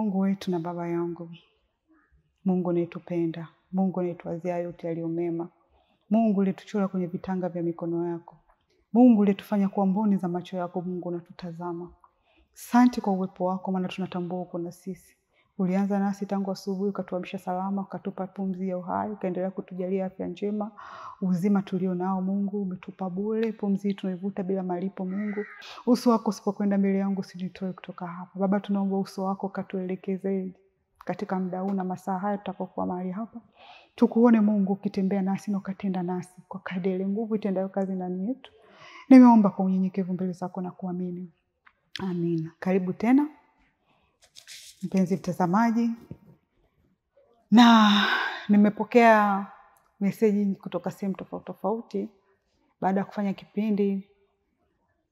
Mungu wetu na baba yangu, Mungu unayetupenda, Mungu unayetuwazia yote yaliyo mema, Mungu uliyetuchora kwenye vitanga vya mikono yako, Mungu uliyetufanya kuwa mboni za macho yako. Mungu unatutazama. Asante kwa uwepo wako, maana tunatambua uko na sisi. Ulianza nasi tangu asubuhi, ukatuamsha salama, ukatupa pumzi ya uhai, ukaendelea kutujalia afya njema, uzima tulio nao. Mungu umetupa bure, pumzi tunaivuta bila malipo. Mungu, uso wako usipokwenda mbele yangu usinitoe kutoka hapa. Baba, tunaomba uso wako katuelekeze katika muda huu na masaa haya tutakokuwa mahali hapa. Tukuone Mungu ukitembea nasi na ukatenda nasi kwa kadiri nguvu itendayo kazi ndani yetu. Nimeomba kwa unyenyekevu mbele zako na kuamini. Amina. Karibu tena mpenzi mtazamaji. Na nimepokea meseji kutoka sehemu tofauti tofauti baada ya kufanya kipindi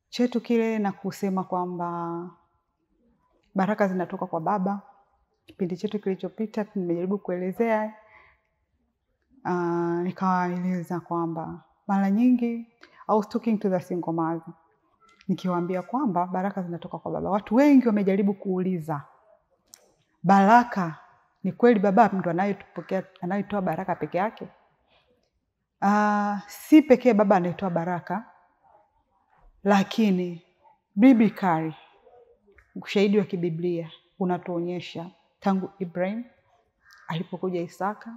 chetu kile na kusema kwamba baraka zinatoka kwa Baba. Kipindi chetu kilichopita nimejaribu kuelezea, nikawaeleza kwamba mara nyingi I was talking to the single mother, nikiwaambia kwamba baraka zinatoka kwa Baba. Watu wengi wamejaribu kuuliza, baraka ni kweli Baba mtu anayetoa baraka peke yake? Si pekee Baba anayetoa baraka, lakini biblically ushahidi wa kibiblia unatuonyesha tangu Ibrahim alipokuja Isaka,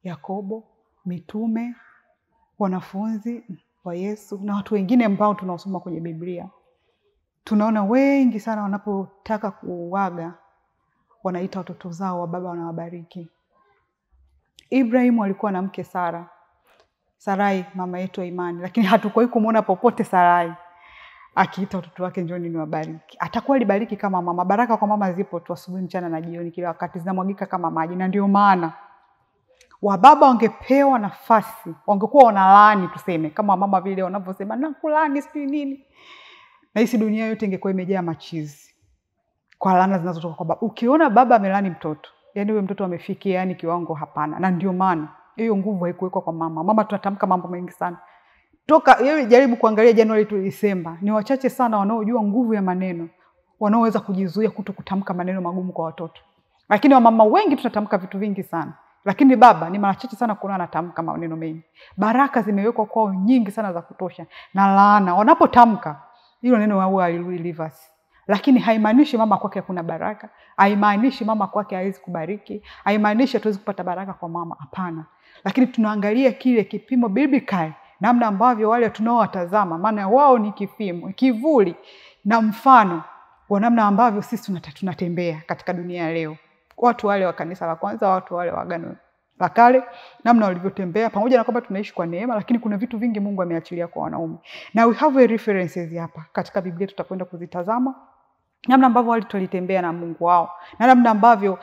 Yakobo, mitume, wanafunzi wa Yesu na watu wengine ambao tunaosoma kwenye Biblia, tunaona wengi sana wanapotaka kuuaga wanaita watoto zao wa Baba, wanawabariki. Ibrahim alikuwa na mke Sarai, mama yetu wa imani, lakini hatukuwahi kumuona popote Sarai akiita watoto wake njoni niwabariki. Atakuwa alibariki kama mama. Baraka kwa mama zipo tu asubuhi, mchana na jioni, kila wakati zinamwagika kama maji. Na ndio maana wa baba wangepewa nafasi, wangekuwa wanalaani tuseme, kama mama vile wanavyosema na kulani sisi nini. Na hisi dunia yote ingekuwa imejaa machizi kwa laana zinazotoka kwa baba. Ukiona baba amelani mtoto, yani huyo mtoto amefikia yani kiwango hapana. Na ndio maana hiyo nguvu haikuwekwa kwa mama. Mama tunatamka mambo mengi sana. Toka yeye jaribu kuangalia Januari tu Disemba, ni wachache sana wanaojua nguvu ya maneno, wanaoweza kujizuia kutokutamka maneno magumu kwa watoto. Lakini wamama wengi tunatamka vitu vingi sana. Lakini baba ni mara chache sana kuona anatamka maneno mengi. Baraka zimewekwa kwao nyingi sana za kutosha, na laana wanapotamka hilo neno wao alilivasi. Lakini haimaanishi mama kwake hakuna baraka, haimaanishi mama kwake hawezi kubariki, haimaanishi hatuwezi kupata baraka kwa mama, hapana. Lakini tunaangalia kile kipimo biblical, namna ambavyo wale tunaowatazama, maana wao ni kipimo, kivuli na mfano wa namna ambavyo sisi tunatembea katika dunia leo. Watu wale wa kanisa la kwanza, watu wale wa agano la kale, namna walivyotembea, pamoja na kwamba tunaishi kwa neema, lakini kuna vitu vingi Mungu ameachilia kwa wanaume. Na we have a references hapa katika Biblia, tutakwenda kuzitazama namna ambavyo wale tulitembea na Mungu wao, na namna ambavyo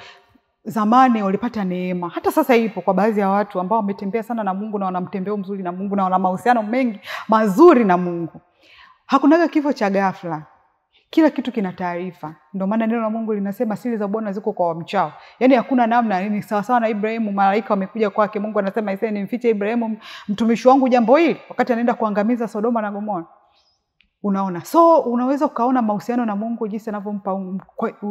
zamani walipata neema. Hata sasa ipo kwa baadhi ya watu ambao wametembea sana na Mungu na wanamtembeo mzuri na Mungu na wana mahusiano mengi mazuri na Mungu. Hakunaga kifo cha ghafla. Kila kitu kina taarifa. Ndio maana neno la Mungu linasema siri za Bwana ziko kwa wamchao. Yaani hakuna namna, ni sawa sawa na Ibrahimu, malaika wamekuja kwake, Mungu anasema isee nimfiche Ibrahimu mtumishi wangu jambo hili wakati anaenda kuangamiza Sodoma na Gomora. Unaona? So unaweza ukaona mahusiano na Mungu jinsi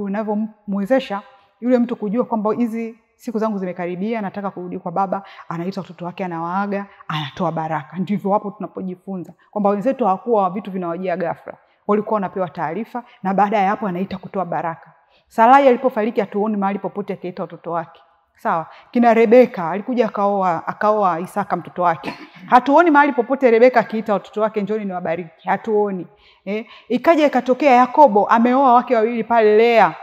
anavyomwezesha yule mtu kujua kwamba hizi siku zangu zimekaribia, nataka kurudi kwa Baba. Anaita watoto wake, anawaaga, anatoa baraka. Ndivyo hapo tunapojifunza kwamba wenzetu hawakuwa vitu vinawajia ghafla. Walikuwa wanapewa taarifa na baada ya hapo anaita kutoa baraka. Sarai alipofariki hatuoni mahali popote akiita watoto wake. Sawa? Kina Rebeka alikuja akaoa Isaka mtoto wake. Hatuoni mahali popote Rebeka akiita watoto wake njoni niwabariki. Hatuoni. Ikaja ikatokea Yakobo ameoa wake wawili pale, Lea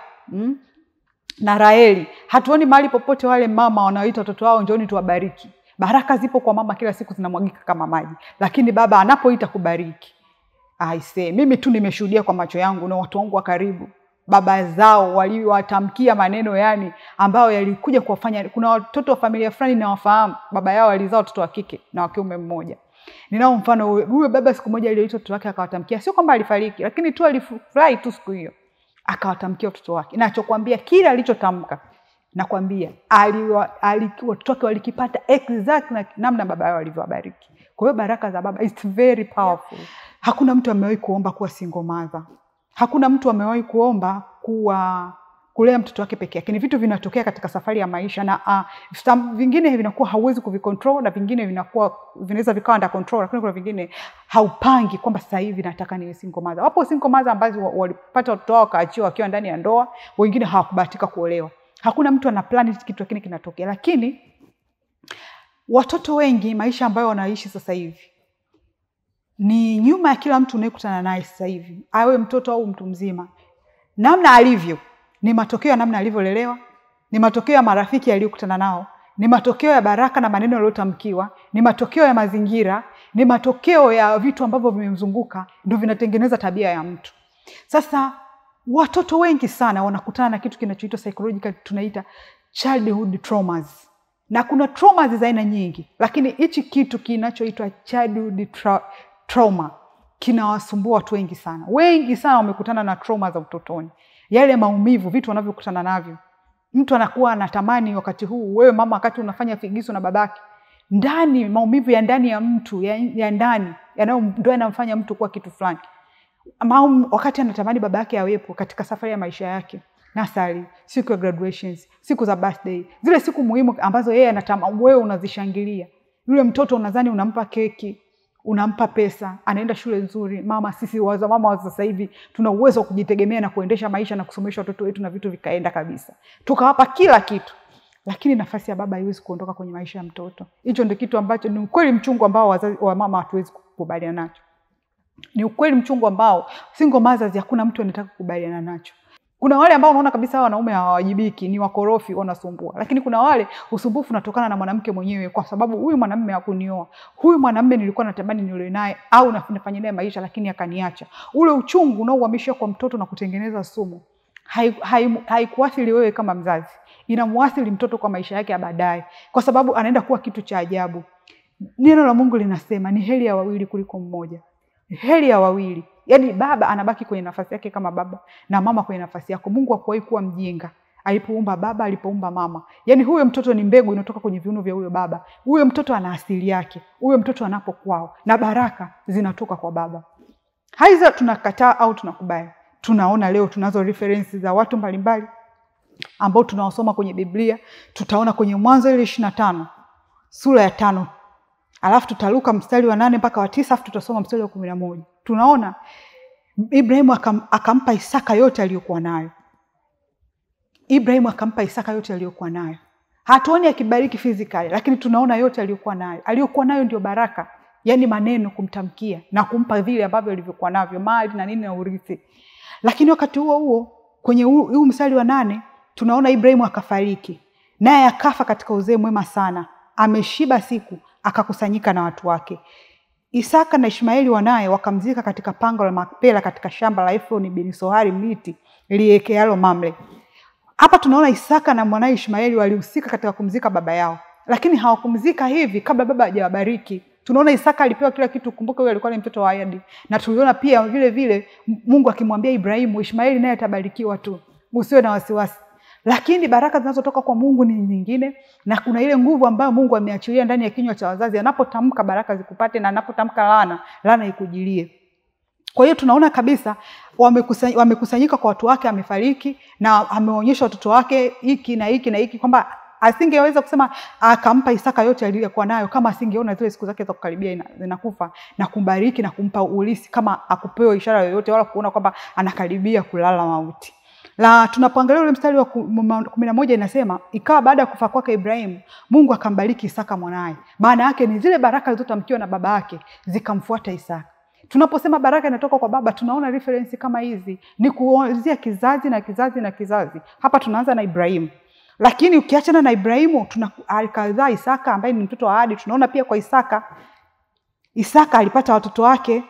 na Raheli. Hatuoni mahali popote wale mama wanaoita watoto wao njoni tuwabariki. Baraka zipo kwa mama, kila siku zinamwagika kama maji. Lakini baba anapoita kubariki, mimi tu nimeshuhudia kwa macho yangu na watu wangu wa karibu, baba zao waliwatamkia maneno yani ambayo yalikuja kuwafanya. Kuna watoto wa familia fulani na wafahamu, baba yao alizaa watoto wa kike na wa kiume mmoja. Ninao mfano huyo baba, siku moja aliyoita watoto wake akawatamkia, sio kwamba alifariki, lakini tu alifurahi tu siku hiyo akawatamkia watoto wake. Ninachokuambia kila alichotamka, nakwambia watoto wake walikipata exact na namna baba yao alivyowabariki. Kwa hiyo baraka za baba it's very powerful. Hakuna mtu amewahi kuomba kuwa single mother. Hakuna mtu amewahi kuomba kuwa kulea mtoto wake peke yake. Ni vitu vinatokea katika safari ya maisha, na vingine vinakuwa hauwezi kuvicontrol, na vingine vinaweza vikawa under control, lakini kuna vingine haupangi kwamba sasa hivi nataka niwe single mother. Wapo single mother ambazo walipata watoto wao kaachiwa wakiwa ndani ya ndoa, wengine hawakubahatika kuolewa. Hakuna mtu ana plan kitu kingine kinatokea. Lakini watoto wengi, maisha ambayo wanaishi sasa hivi ni nyuma ya kila mtu unayekutana naye sasa hivi, awe mtoto au mtu mzima. Namna alivyo ni matokeo ya namna alivyolelewa, ni matokeo ya marafiki aliyokutana nao, ni matokeo ya baraka na maneno yaliyotamkiwa, ni matokeo ya mazingira, ni matokeo ya vitu ambavyo vimemzunguka, ndio vinatengeneza tabia ya mtu. Sasa watoto wengi sana wanakutana na kitu kinachoitwa psychological, tunaita childhood traumas. Na kuna traumas za aina nyingi, lakini hichi kitu kinachoitwa childhood trauma kinawasumbua watu wengi sana. Wengi sana wamekutana na trauma za utotoni. Yale maumivu, vitu wanavyokutana navyo. Mtu anakuwa anatamani wakati huu, wewe mama, wakati unafanya figisu na babaki, ndani, maumivu ya ndani ya mtu, ya ndani, ndio yanamfanya mtu kuwa kitu fulani. Wakati anatamani babake awepo katika safari ya maisha yake, nasari, siku ya graduations, siku za birthday, zile siku muhimu ambazo yeye anatamani, wewe unazishangilia. Yule mtoto unadhani unampa keki, unampa pesa, anaenda shule nzuri. Mama, sisi mama wa sasa hivi tuna uwezo wa kujitegemea na kuendesha maisha na kusomesha watoto wetu na vitu vikaenda kabisa. Tukawapa kila kitu. Lakini nafasi ya baba haiwezi kuondoka kwenye maisha ya mtoto. Hicho ndio kitu ambacho ni ukweli mchungu ambao wazazi wa mama hatuwezi kukubaliana nacho. Ni ukweli mchungu ambao single mothers hakuna mtu anataka kukubaliana nacho. Kuna wale ambao unaona kabisa hawa wanaume hawajibiki, ni wakorofi, wanasumbua. Lakini kuna wale usumbufu unatokana na mwanamke mwenyewe, kwa sababu huyu mwanamume hakunioa. Huyu mwanamume nilikuwa natamani niolewe naye au nafanya naye maisha lakini akaniacha. Ule uchungu unaohamishia kwa mtoto na kutengeneza sumu, haikuathiri wewe kama mzazi. Inamuathiri mtoto kwa maisha yake ya baadaye, kwa sababu anaenda kuwa kitu cha ajabu. Neno la Mungu linasema ni heri ya wawili kuliko mmoja. Heri ya wawili. Yaani baba anabaki kwenye nafasi yake kama baba na mama kwenye nafasi yako. Mungu hakuwahi kuwa mjinga alipoumba baba, alipoumba mama. Yaani huyo mtoto ni mbegu inatoka kwenye viuno vya huyo baba. Huyo mtoto ana asili yake. Huyo mtoto anapokuwa na baraka zinatoka kwa baba. Haiza tunakataa au tunakubali. Tunaona leo tunazo references za watu mbalimbali ambao tunawasoma kwenye Biblia. Tutaona kwenye Mwanzo ile 25 sura ya 5. Alafu tutaruka mstari wa 8 mpaka wa 9, alafu tutasoma mstari wa 11. Tunaona Ibrahimu akampa Isaka yote aliyokuwa nayo. Ibrahimu akampa Isaka yote aliyokuwa nayo. Hatuoni akibariki physically, lakini tunaona yote aliyokuwa nayo. Aliyokuwa nayo ndio baraka, yani maneno kumtamkia na kumpa vile ambavyo alivyokuwa navyo, mali na nini na urithi. Lakini wakati huo huo kwenye huu mstari wa 8 tunaona Ibrahimu akafariki. Naye akafa katika uzee mwema sana. Ameshiba siku, akakusanyika na watu wake. Isaka na Ishmaeli wanaye wakamzika katika pango la Makpela katika shamba la Efroni bin Sohari Mliti liekealo Mamre. Hapa tunaona Isaka na mwanae Ishmaeli walihusika katika kumzika baba yao. Lakini hawakumzika hivi kabla baba hajawabariki. Tunaona Isaka alipewa kila kitu, kumbuka yule alikuwa ni mtoto wa ahadi. Na tuliona pia vile vile Mungu akimwambia Ibrahimu, Ishmaeli naye atabarikiwa tu. Usiwe na wasiwasi. Lakini baraka zinazotoka kwa Mungu ni nyingine, na kuna ile nguvu ambayo Mungu ameachilia ndani ya kinywa cha wazazi. Anapotamka baraka zikupate na anapotamka laana ikujilie. Kwa hiyo tunaona kabisa wamekusanyika kwa watu wake, amefariki na ameonyesha watoto wake hiki na hiki na hiki, kwamba asingeweza kusema akampa Isaka yote aliyokuwa nayo kama asingeona zile siku zake za kukaribia zinakufa, na kumbariki na kumpa ulisi kama akupewa ishara yoyote, wala kuona kwamba anakaribia kulala mauti. La tunapoangalia ule mstari wa 11 inasema, ikawa baada ya kufa kwake Ibrahimu, Mungu akambariki Isaka mwanae. Maana yake ni zile baraka zilizotamkiwa na baba yake zikamfuata Isaka. Tunaposema baraka inatoka kwa baba, tunaona reference kama hizi ni kuanzia kizazi na kizazi na kizazi. Hapa tunaanza na Ibrahimu. Lakini ukiachana na Ibrahimu, alikazaa Isaka ambaye ni mtoto wa ahadi. Tunaona pia kwa Isaka alipata watoto wake,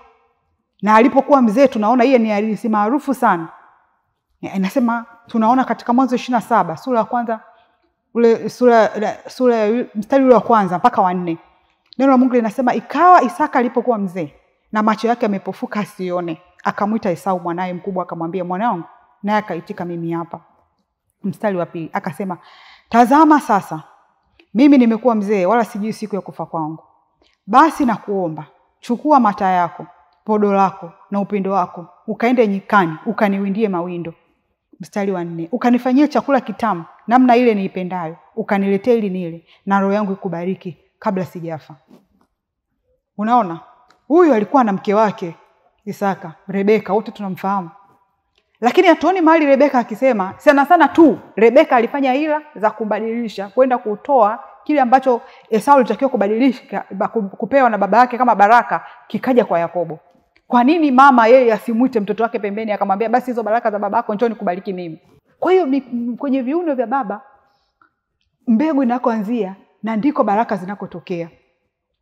na alipokuwa mzee tunaona yeye ni hadithi maarufu sana. Inasema tunaona katika Mwanzo 27 sura ya kwanza sura mstari ule wa kwanza mpaka wa 4. Neno la Mungu linasema, ikawa Isaka alipokuwa mzee na macho yake yamepofuka asione, akamwita Esau mwanae mkubwa akamwambia, mwanangu, naye akaitika, mimi hapa. Mstari wa 2 akasema, tazama sasa mimi nimekuwa mzee, wala sijui siku ya kufa kwangu. Basi nakuomba, chukua mata yako, podo lako na upinde wako, ukaende nyikani ukaniwindie mawindo. mstari wa 4. Ukanifanyia chakula kitamu namna ile niipendayo, ukaniletea ili nile, na roho yangu ikubariki kabla sijafa. Unaona? Huyu alikuwa na mke wake Isaka, Rebeka, wote tunamfahamu. Lakini hatuoni mahali Rebeka akisema, sana tu Rebeka alifanya hila za kubadilisha kwenda kutoa kile ambacho Esau alitakiwa kubadilisha kupewa na baba yake kama baraka, kikaja kwa Yakobo. Kwa nini mama yeye asimuite mtoto wake pembeni akamwambia basi hizo baraka za babako njoo nikubariki mimi? Kwa hiyo kwenye viuno vya baba mbegu inakoanzia na ndiko baraka zinakotokea.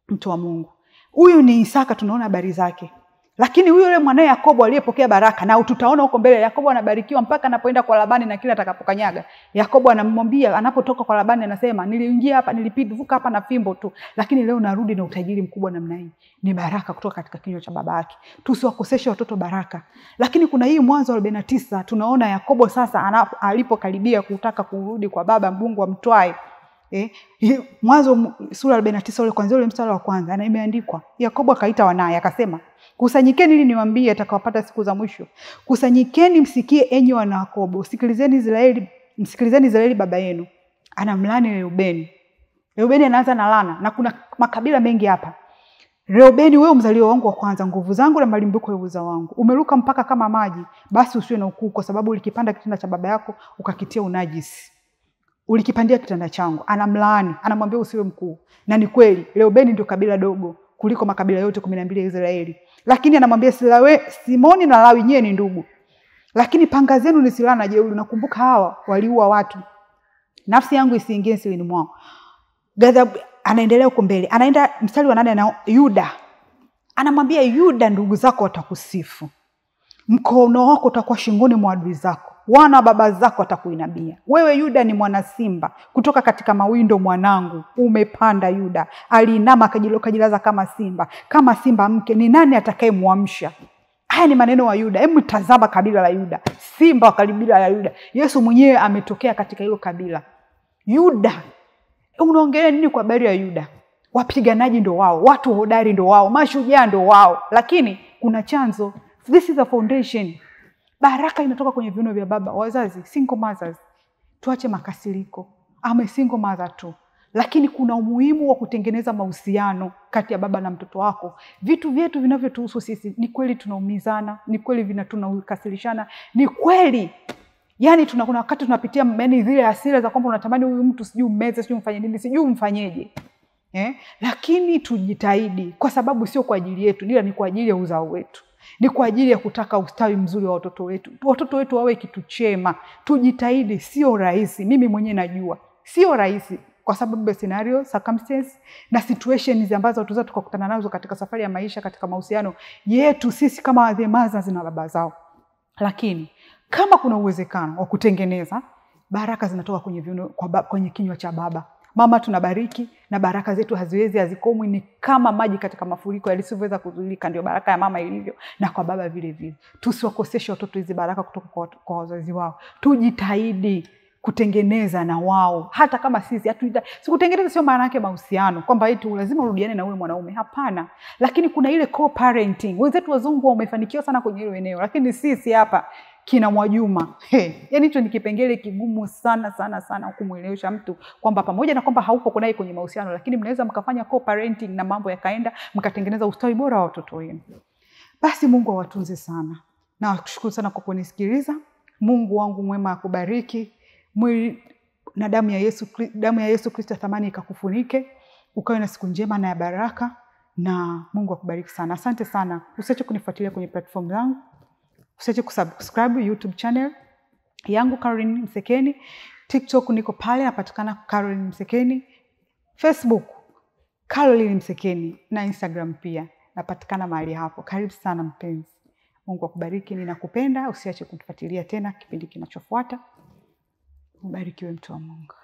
Mtu wa Mungu. Huyu ni Isaka, tunaona habari zake. Lakini huyu yule mwanae Yakobo aliyepokea baraka, na tutaona huko mbele Yakobo anabarikiwa mpaka anapoenda kwa Labani na kila atakapokanyaga. Yakobo anamwambia anapotoka kwa Labani anasema, niliingia hapa, nilivuka hapa na fimbo tu, lakini leo narudi na utajiri mkubwa namna hii. Ni baraka kutoka katika kinywa cha baba yake. Tusiwakoseshe watoto baraka. Lakini kuna hii Mwanzo 49 tunaona Yakobo sasa alipokaribia kutaka kurudi kwa baba Mungu amtwae. Mwanzo sura 49 ule kwanza ule mstari wa kwanza na imeandikwa, Yakobo akaita wanae akasema, kusanyikeni ili niwaambie atakawapata siku za mwisho. Kusanyikeni msikie enyi wana Yakobo, sikilizeni Israeli baba yenu. Anamlaani Reubeni. Reubeni anaanza na laana, na kuna makabila mengi hapa. Reubeni, wewe mzaliwa wangu wa kwanza, nguvu zangu na malimbuko ya uweza wangu. Umeruka mpaka kama maji, basi usiwe na ukuu, kwa sababu ulikipanda kitanda cha baba yako ukakitia unajisi. Ulikipandia kitanda changu. Anamlaani, anamwambia usiwe mkuu. Na ni kweli, Reubeni ndio kabila dogo kuliko makabila yote 12 ya Israeli. Lakini anamwambia Simoni na Lawi nyewe ni ndugu. Lakini panga zenu ni silaha na jeuri. Nakumbuka hawa waliua watu. Nafsi yangu isiingie silini mwao. Ghadhabu, anaendelea huko mbele. Anaenda mstari wa 8 na Yuda. Anamwambia Yuda, ndugu zako watakusifu. Mkono wako utakuwa shingoni mwa adui zako. Wana wa baba zako watakuinamia. Wewe Yuda ni mwana simba, kutoka katika mawindo mwanangu umepanda. Yuda aliinama akajilaza kama simba mke, ni nani atakayemwamsha? Haya ni maneno wa Yuda. Hebu tazama kabila la Yuda, simba wa kabila la Yuda. Yesu mwenyewe ametokea katika hilo kabila. Yuda, unaongelea nini kwa habari ya Yuda? Wapiganaji ndo wao, watu hodari ndo wao, mashujaa ndo wao, lakini kuna chanzo. This is a foundation. Baraka inatoka kwenye viuno vya baba. Wazazi, single mothers, tuache makasiriko. Single mother tu. Lakini kuna umuhimu wa kutengeneza mahusiano kati ya baba na mtoto wako. Vitu vyetu vinavyotuhusu sisi, ni kweli tunaumizana, ni kweli tunakasirishana, ni kweli. Yaani kuna wakati tunapitia zile hasira za kwamba unatamani huyu mtu sijui ummeze, sijui umfanye nini, sijui umfanyeje. Lakini tujitahidi, kwa sababu sio kwa ajili yetu, ila ni kwa ajili ya uzao wetu. Ni kwa ajili ya kutaka ustawi mzuri wa watoto wetu. Watoto wetu wawe kitu chema. Tujitahidi, sio rahisi. Mimi mwenyewe najua sio rahisi, kwa sababu ya scenario, circumstances na situations ambazo tuza tukakutana nazo katika safari ya maisha, katika mahusiano yetu sisi kama wadhemaza na baba zao. Lakini kama kuna uwezekano wa kutengeneza, baraka zinatoka kwenye kinywa cha baba. Mama tunabariki, na baraka zetu hazikomwi, ni kama maji katika mafuriko yalisiyoweza kuzuilika. Ndio baraka ya mama ilivyo, na kwa baba vile vile. Tusiwakoseshe watoto hizi baraka kutoka kwa wazazi wao. Tujitahidi kutengeneza na wao, hata kama sisi kutengeneza sio maana yake mahusiano kwamba eti lazima urudiane na wewe mwanaume. Hapana. Lakini kuna ile co-parenting. Wenzetu wazungu wamefanikiwa sana kwenye hilo eneo, lakini sisi hapa kina Mwajuma. Yaani hicho ni kipengele kigumu sana kumuelewesha mtu kwamba pamoja na kwamba haupo naye kwenye mahusiano, lakini mnaweza mkafanya co-parenting na mambo yakaenda, mkatengeneza ustawi bora wa watoto wenu. Basi Mungu awatunze sana. Na nakushukuru sana kwa kunisikiliza. Mungu wangu mwema akubariki. Mwili na damu ya Yesu Kristo thamani ikakufunike. Ukawe na siku njema na ya baraka, na Mungu akubariki sana. Asante sana. Usiache kunifuatilia kwenye platform zangu. Usiache kusubscribe YouTube channel yangu Caroline Msekeni. TikTok niko pale, napatikana Caroline Msekeni. Facebook Caroline Msekeni, na Instagram pia napatikana mahali hapo. Karibu sana mpenzi. Mungu akubariki, ninakupenda. Usiache kutufuatilia tena kipindi kinachofuata. Mbarikiwe mtu wa Mungu.